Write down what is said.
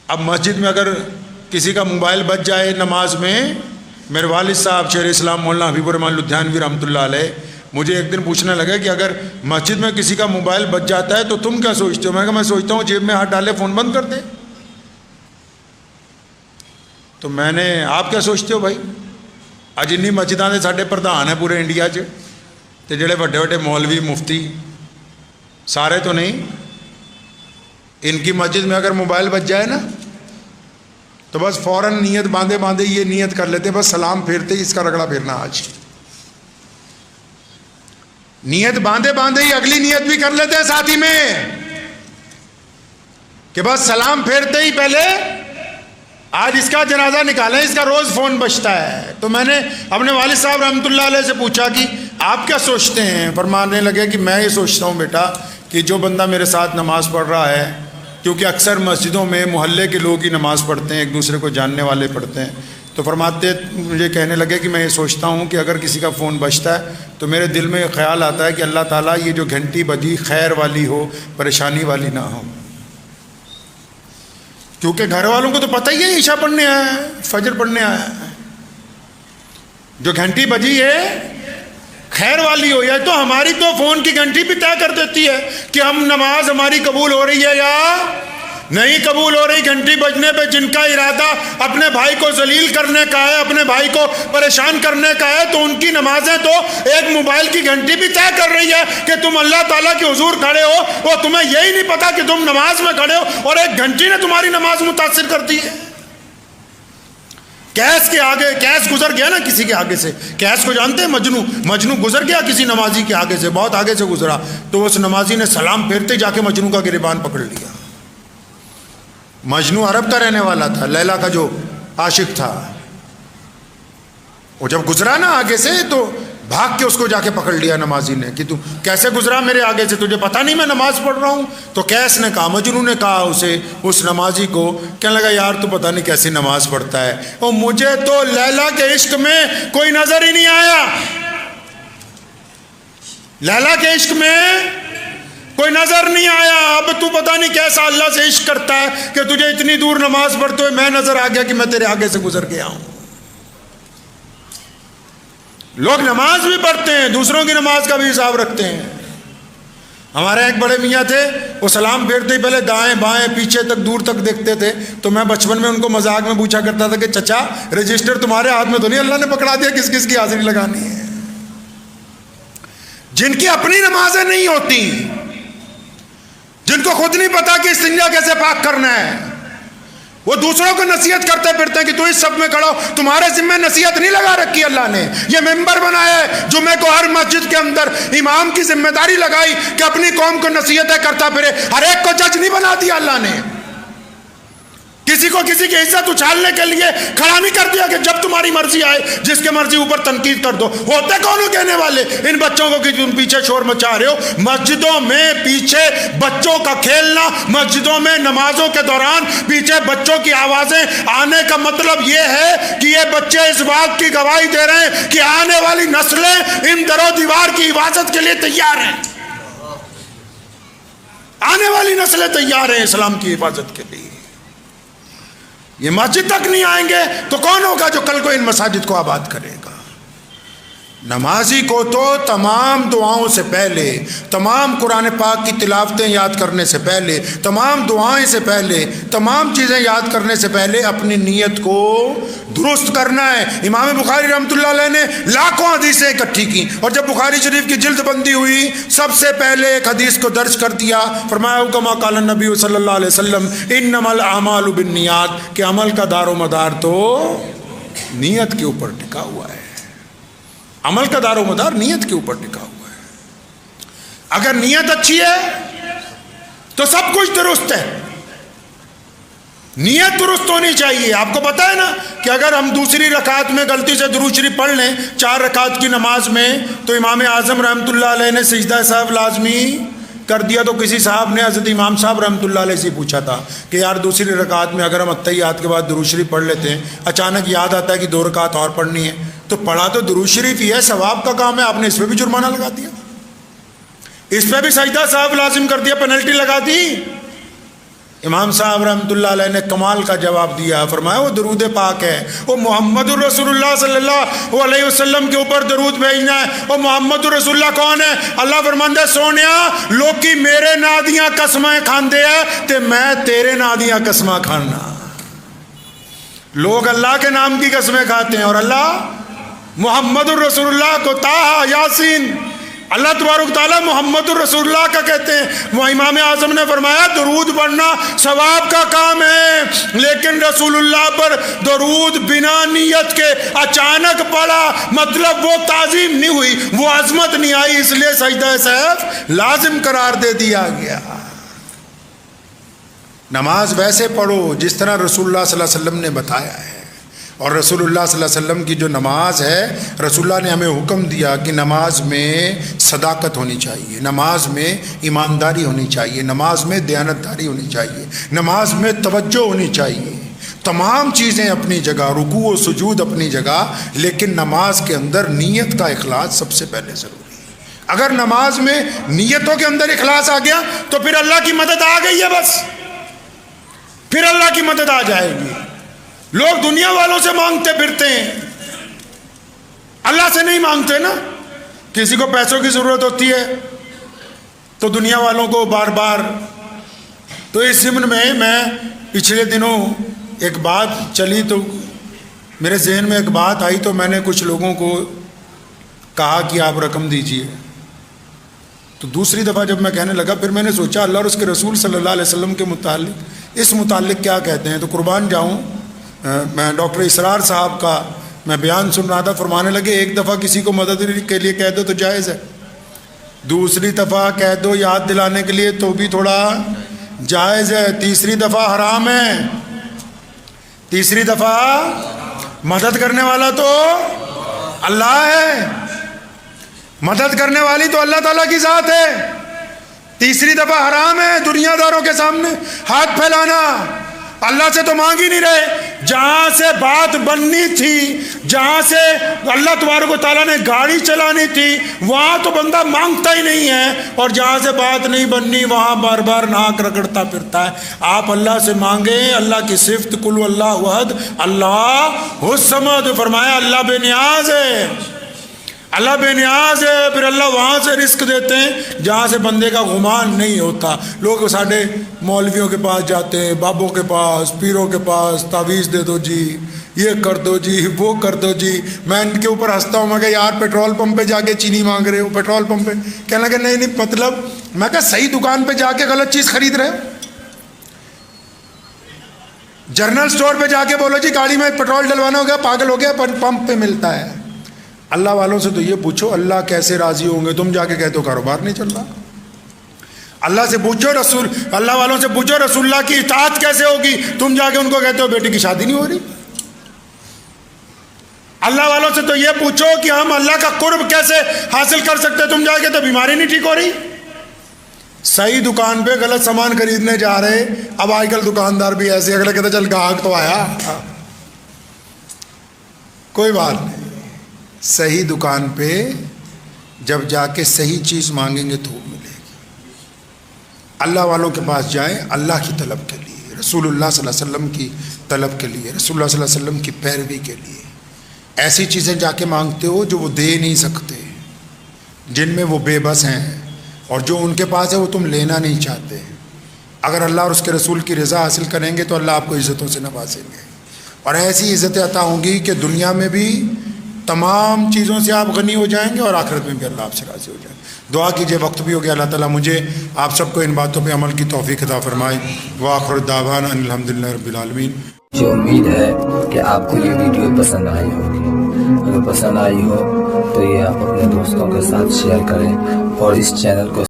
اب مسجد میں اگر کسی کا موبائل بچ جائے نماز میں، میرے والد صاحب شیخ اسلام مولانا حبیب الرحمن لدھیانوی رحمۃ اللہ علیہ مجھے ایک دن پوچھنے لگا کہ اگر مسجد میں کسی کا موبائل بچ جاتا ہے تو تم کیا سوچتے ہو؟ میں کہا میں سوچتا ہوں جیب میں ہاتھ ڈالے فون بند کر دے۔ تو میں نے آپ کیا سوچتے ہو بھائی؟ اج انی مسجداں دے ساڈے پردھان ہیں پورے انڈیا 'چ، تے جڑے وڈے وڈے مولوی مفتی سارے تو نہیں، ان کی مسجد میں اگر موبائل بچ جائے نا تو بس فوراً نیت باندھے باندھے یہ نیت کر لیتے، بس سلام پھیرتے ہی اس کا رگڑا پھیرنا آج، نیت باندھے باندھے ہی اگلی نیت بھی کر لیتے ہیں ساتھی میں کہ بس سلام پھیرتے ہی پہلے آج اس کا جنازہ نکالیں، اس کا روز فون بجتا ہے۔ تو میں نے اپنے والد صاحب رحمۃ اللہ علیہ سے پوچھا کہ آپ کیا سوچتے ہیں؟ فرمانے لگے کہ میں یہ سوچتا ہوں بیٹا کہ جو بندہ میرے ساتھ نماز پڑھ رہا ہے، کیونکہ اکثر مسجدوں میں محلے کے لوگ ہی نماز پڑھتے ہیں، ایک دوسرے کو جاننے والے پڑھتے ہیں، تو فرماتے مجھے کہنے لگے کہ میں یہ سوچتا ہوں کہ اگر کسی کا فون بجتا ہے تو میرے دل میں خیال آتا ہے کہ اللہ تعالیٰ یہ جو گھنٹی بجی خیر والی ہو، پریشانی والی نہ ہو، کیونکہ گھر والوں کو تو پتہ ہی ہے عشاء پڑھنے آیا ہے، فجر پڑھنے آیا ہے، جو گھنٹی بجی ہے خیر والی ہو جائے تو ہماری تو فون کی گھنٹی بھی طے کر دیتی ہے کہ ہم نماز ہماری قبول ہو رہی ہے یا نہیں قبول ہو رہی۔ گھنٹی بجنے پہ جن کا ارادہ اپنے بھائی کو ذلیل کرنے کا ہے، اپنے بھائی کو پریشان کرنے کا ہے، تو ان کی نمازیں تو ایک موبائل کی گھنٹی بھی طے کر رہی ہے کہ تم اللہ تعالیٰ کے حضور کھڑے ہو، وہ تمہیں یہی نہیں پتا کہ تم نماز میں کھڑے ہو، اور ایک گھنٹی نے تمہاری نماز متاثر کر دی ہے۔ کیس کے آگے، کیس گزر گیا نا کسی کے آگے سے، کیس کو جانتے ہیں؟ مجنو گزر گیا کسی نمازی کے آگے سے، بہت آگے سے گزرا، تو اس نمازی نے سلام پھیرتے جا کے مجنو کا گریبان پکڑ لیا۔ مجنو عرب کا رہنے والا تھا، لیلا کا جو عاشق تھا، وہ جب گزرا نا آگے سے تو بھاگ کے اس کو جا کے پکڑ لیا نمازی نے کہ تم کیسے گزرا میرے آگے سے، تجھے پتہ نہیں میں نماز پڑھ رہا ہوں؟ تو کیس نے کہا، مجنو نے کہا اسے، اس نمازی کو، کہنے لگا یار تو پتہ نہیں کیسی نماز پڑھتا ہے، اور مجھے تو لیلا کے عشق میں کوئی نظر ہی نہیں آیا، لیلا کے عشق میں کوئی نظر نہیں آیا، اب تو پتہ نہیں کیسا اللہ سے عشق کرتا ہے کہ تجھے اتنی دور نماز پڑھتے ہوئے میں نظر آ گیا کہ میں تیرے آگے سے گزر گیا ہوں۔ لوگ نماز بھی پڑھتے ہیں، دوسروں کی نماز کا بھی حساب رکھتے ہیں۔ ہمارے ایک بڑے میاں تھے، وہ سلام پھیرتے ہی پہلے دائیں بائیں پیچھے تک دور تک دیکھتے تھے، تو میں بچپن میں ان کو مذاق میں پوچھا کرتا تھا کہ چچا رجسٹر تمہارے ہاتھ میں تو نہیں اللہ نے پکڑا دیا کس کس کی حاضری لگانی ہے؟ جن کی اپنی نمازیں نہیں ہوتی، جن کو خود نہیں پتا کہ استنجا کیسے پاک کرنا ہے، وہ دوسروں کو نصیحت کرتے پھرتے ہیں کہ تو اس سب میں کھڑو، تمہارے ذمہ نصیحت نہیں لگا رکھی اللہ نے، یہ ممبر بنایا ہے جمعے کو ہر مسجد کے اندر، امام کی ذمہ داری لگائی کہ اپنی قوم کو نصیحتیں کرتا پھرے، ہر ایک کو جج نہیں بنا دیا اللہ نے، کسی کو کسی کی عزت اچھالنے کے لیے کھڑا نہیں کر دیا کہ جب تمہاری مرضی آئے جس کے مرضی اوپر تنقید کر دو۔ ہوتے کون ہو کہنے والے ان بچوں کو کہ تم پیچھے شور مچا رہے ہو؟ مسجدوں میں پیچھے بچوں کا کھیلنا، مسجدوں میں نمازوں کے دوران پیچھے بچوں کی آوازیں آنے کا مطلب یہ ہے کہ یہ بچے اس بات کی گواہی دے رہے ہیں کہ آنے والی نسلیں ان در و دیوار کی حفاظت کے لیے تیار ہیں، آنے والی نسلیں تیار ہیں اسلام کی حفاظت کے لیے۔ یہ مسجد تک نہیں آئیں گے تو کون ہوگا جو کل کو ان مساجد کو آباد کرے گا؟ نمازی کو تو تمام دعاؤں سے پہلے، تمام قرآن پاک کی تلاوتیں یاد کرنے سے پہلے، تمام دعائیں سے پہلے، تمام چیزیں یاد کرنے سے پہلے اپنی نیت کو درست کرنا ہے۔ امام بخاری رحمۃ اللہ علیہ نے لاکھوں حدیثیں اکٹھی کی، اور جب بخاری شریف کی جلد بندی ہوئی سب سے پہلے ایک حدیث کو درج کر دیا، فرمایا کما قال النبی صلی اللہ علیہ وسلم انما الاعمال بالنیات، کہ عمل کا دار و مدار تو نیت کے اوپر ٹکا ہوا ہے، عمل کا دار و مدار نیت کے اوپر ٹکا ہوا ہے۔ اگر نیت اچھی ہے تو سب کچھ درست ہے، نیت درست ہونی چاہیے۔ آپ کو پتہ ہے نا کہ اگر ہم دوسری رکعت میں غلطی سے درود شریف پڑھ لیں 4 رکعت کی نماز میں، تو امام اعظم رحمۃ اللہ علیہ نے سجدہ صاحب لازمی کر دیا، تو کسی صاحب نے حضرت امام صاحب رحمۃ اللہ علیہ سے پوچھا تھا کہ یار دوسری رکعت میں اگر ہم اتحیات کے بعد درود شریف پڑھ لیتے ہیں، اچانک یاد آتا ہے کہ 2 رکعت اور پڑھنی ہے، تو پڑھا تو درود شریف ہی ہے، ثواب کا کام ہے، آپ نے اس پہ بھی جرمانہ لگا دیا، اس پہ بھی سجدہ صاحب لازم کر دیا، پینلٹی لگا دی۔ امام صاحب رحمۃ اللہ علیہ نے کمال کا جواب دیا، فرمایا وہ درود پاک ہے، وہ محمد الرسول اللہ صلی اللہ علیہ وسلم کے اوپر درود بھیجنا ہے۔ وہ محمد الرسول اللہ کون ہے؟ اللہ فرماندا سونیا لوکی میرے نا دیاں قسمیں کھاندے ہیں تے میں تیرے نا دیاں قسمیں کھانا۔ لوگ اللہ کے نام کی قسمیں کھاتے ہیں اور اللہ محمد الرسول اللہ کو طٰہٰ یاسین اللہ تبارک تعالیٰ محمد الرسول اللہ کا کہتے ہیں۔ وہ امام اعظم نے فرمایا درود پڑھنا ثواب کا کام ہے، لیکن رسول اللہ پر درود بنا نیت کے اچانک پڑا، مطلب وہ تعظیم نہیں ہوئی، وہ عظمت نہیں آئی، اس لیے سجدہ سیف لازم قرار دے دیا گیا۔ نماز ویسے پڑھو جس طرح رسول اللہ صلی اللہ علیہ وسلم نے بتایا ہے، اور رسول اللہ صلی اللہ علیہ وسلم کی جو نماز ہے، رسول اللہ نے ہمیں حکم دیا کہ نماز میں صداقت ہونی چاہیے، نماز میں ایمانداری ہونی چاہیے، نماز میں دیانتداری ہونی چاہیے، نماز میں توجہ ہونی چاہیے، تمام چیزیں اپنی جگہ، رکوع و سجود اپنی جگہ، لیکن نماز کے اندر نیت کا اخلاص سب سے پہلے ضروری ہے۔ اگر نماز میں نیتوں کے اندر اخلاص آ گیا تو پھر اللہ کی مدد آ گئی ہے، بس پھر اللہ کی مدد آ جائے گی۔ لوگ دنیا والوں سے مانگتے پھرتے ہیں، اللہ سے نہیں مانگتے نا۔ کسی کو پیسوں کی ضرورت ہوتی ہے تو دنیا والوں کو بار بار۔ تو اس ضمن میں پچھلے دنوں ایک بات چلی تو میرے ذہن میں ایک بات آئی، تو میں نے کچھ لوگوں کو کہا کہ آپ رقم دیجئے۔ تو دوسری دفعہ جب میں کہنے لگا پھر میں نے سوچا اللہ اور اس کے رسول صلی اللہ علیہ وسلم کے متعلق اس متعلق کیا کہتے ہیں۔ تو قربان جاؤں، میں ڈاکٹر اسرار صاحب کا میں بیان سن رہا تھا، فرمانے لگے ایک دفعہ کسی کو مدد کے لیے کہہ دو تو جائز ہے، دوسری دفعہ کہہ دو یاد دلانے کے لیے تو بھی تھوڑا جائز ہے، تیسری دفعہ حرام ہے۔ تیسری دفعہ مدد کرنے والا تو اللہ ہے، مدد کرنے والی تو اللہ تعالیٰ کی ذات ہے۔ تیسری دفعہ حرام ہے دنیا داروں کے سامنے ہاتھ پھیلانا۔ اللہ سے تو مانگ ہی نہیں رہے، جہاں سے بات بننی تھی، جہاں سے اللہ تبارک و تعالیٰ نے گاڑی چلانی تھی، وہاں تو بندہ مانگتا ہی نہیں ہے، اور جہاں سے بات نہیں بننی وہاں بار بار ناک رگڑتا پھرتا ہے۔ آپ اللہ سے مانگیں، اللہ کی صفت قل اللہ احد اللہ الصمد، فرمایا اللہ بے نیاز ہے، اللہ بے نیاز ہے۔ پھر اللہ وہاں سے رزق دیتے ہیں جہاں سے بندے کا گمان نہیں ہوتا۔ لوگ ساڑھے مولویوں کے پاس جاتے ہیں، بابوں کے پاس، پیروں کے پاس، تعویذ دے دو جی، یہ کر دو جی، وہ کر دو جی۔ میں ان کے اوپر ہنستا ہوں، میں کہ یار پیٹرول پمپ پہ جا کے چینی مانگ رہے ہو، پیٹرول پمپ پہ کہنے لگے نہیں مطلب، میں کہا صحیح دکان پہ جا کے غلط چیز خرید رہے ہو۔ جنرل سٹور پہ جا کے بولو جی گاڑی میں پیٹرول ڈلوانا ہو گیا، پاگل ہو گیا، پمپ پہ ملتا ہے۔ اللہ والوں سے تو یہ پوچھو اللہ کیسے راضی ہوں گے، تم جا کے کہتے ہو کاروبار نہیں چل رہا۔ اللہ سے پوچھو، اللہ والوں سے پوچھو رسول اللہ کی اطاعت کیسے ہوگی، تم جا کے ان کو کہتے ہو بیٹی کی شادی نہیں ہو رہی۔ اللہ والوں سے تو یہ پوچھو کہ ہم اللہ کا قرب کیسے حاصل کر سکتے، تم جا کے تو بیماری نہیں ٹھیک ہو رہی۔ صحیح دکان پہ غلط سامان خریدنے جا رہے، اب آج کل دکاندار بھی ایسے، اگلا کہتے چل گاہک تو آیا، کوئی بات نہیں۔ صحیح دکان پہ جب جا کے صحیح چیز مانگیں گے تو ملے گی۔ اللہ والوں کے پاس جائیں اللہ کی طلب کے لیے، رسول اللہ صلی اللہ علیہ وسلم کی طلب کے لیے، رسول اللہ صلی اللہ علیہ وسلم کی پیروی کے لیے۔ ایسی چیزیں جا کے مانگتے ہو جو وہ دے نہیں سکتے، جن میں وہ بے بس ہیں، اور جو ان کے پاس ہے وہ تم لینا نہیں چاہتے۔ اگر اللہ اور اس کے رسول کی رضا حاصل کریں گے تو اللہ آپ کو عزتوں سے نوازیں گے، اور ایسی عزتیں عطا ہوں گی کہ دنیا میں بھی تمام چیزوں سے آپ غنی ہو جائیں گے، اور آخرت میں بھی اللہ آپ سے راضی ہو جائیں گے۔ دعا کیجئے، وقت بھی ہو گیا۔ اللہ تعالیٰ مجھے آپ سب کو ان باتوں پہ عمل کی توفیق عطا فرمائے۔ وآخر دعوانا ان الحمدللہ رب العالمین۔ مجھے امید ہے کہ آپ کو یہ ویڈیو پسند آئی ہوگی۔ اگر پسند آئی ہو تو یہ آپ اپنے دوستوں کے ساتھ شیئر کریں، اور اس چینل کو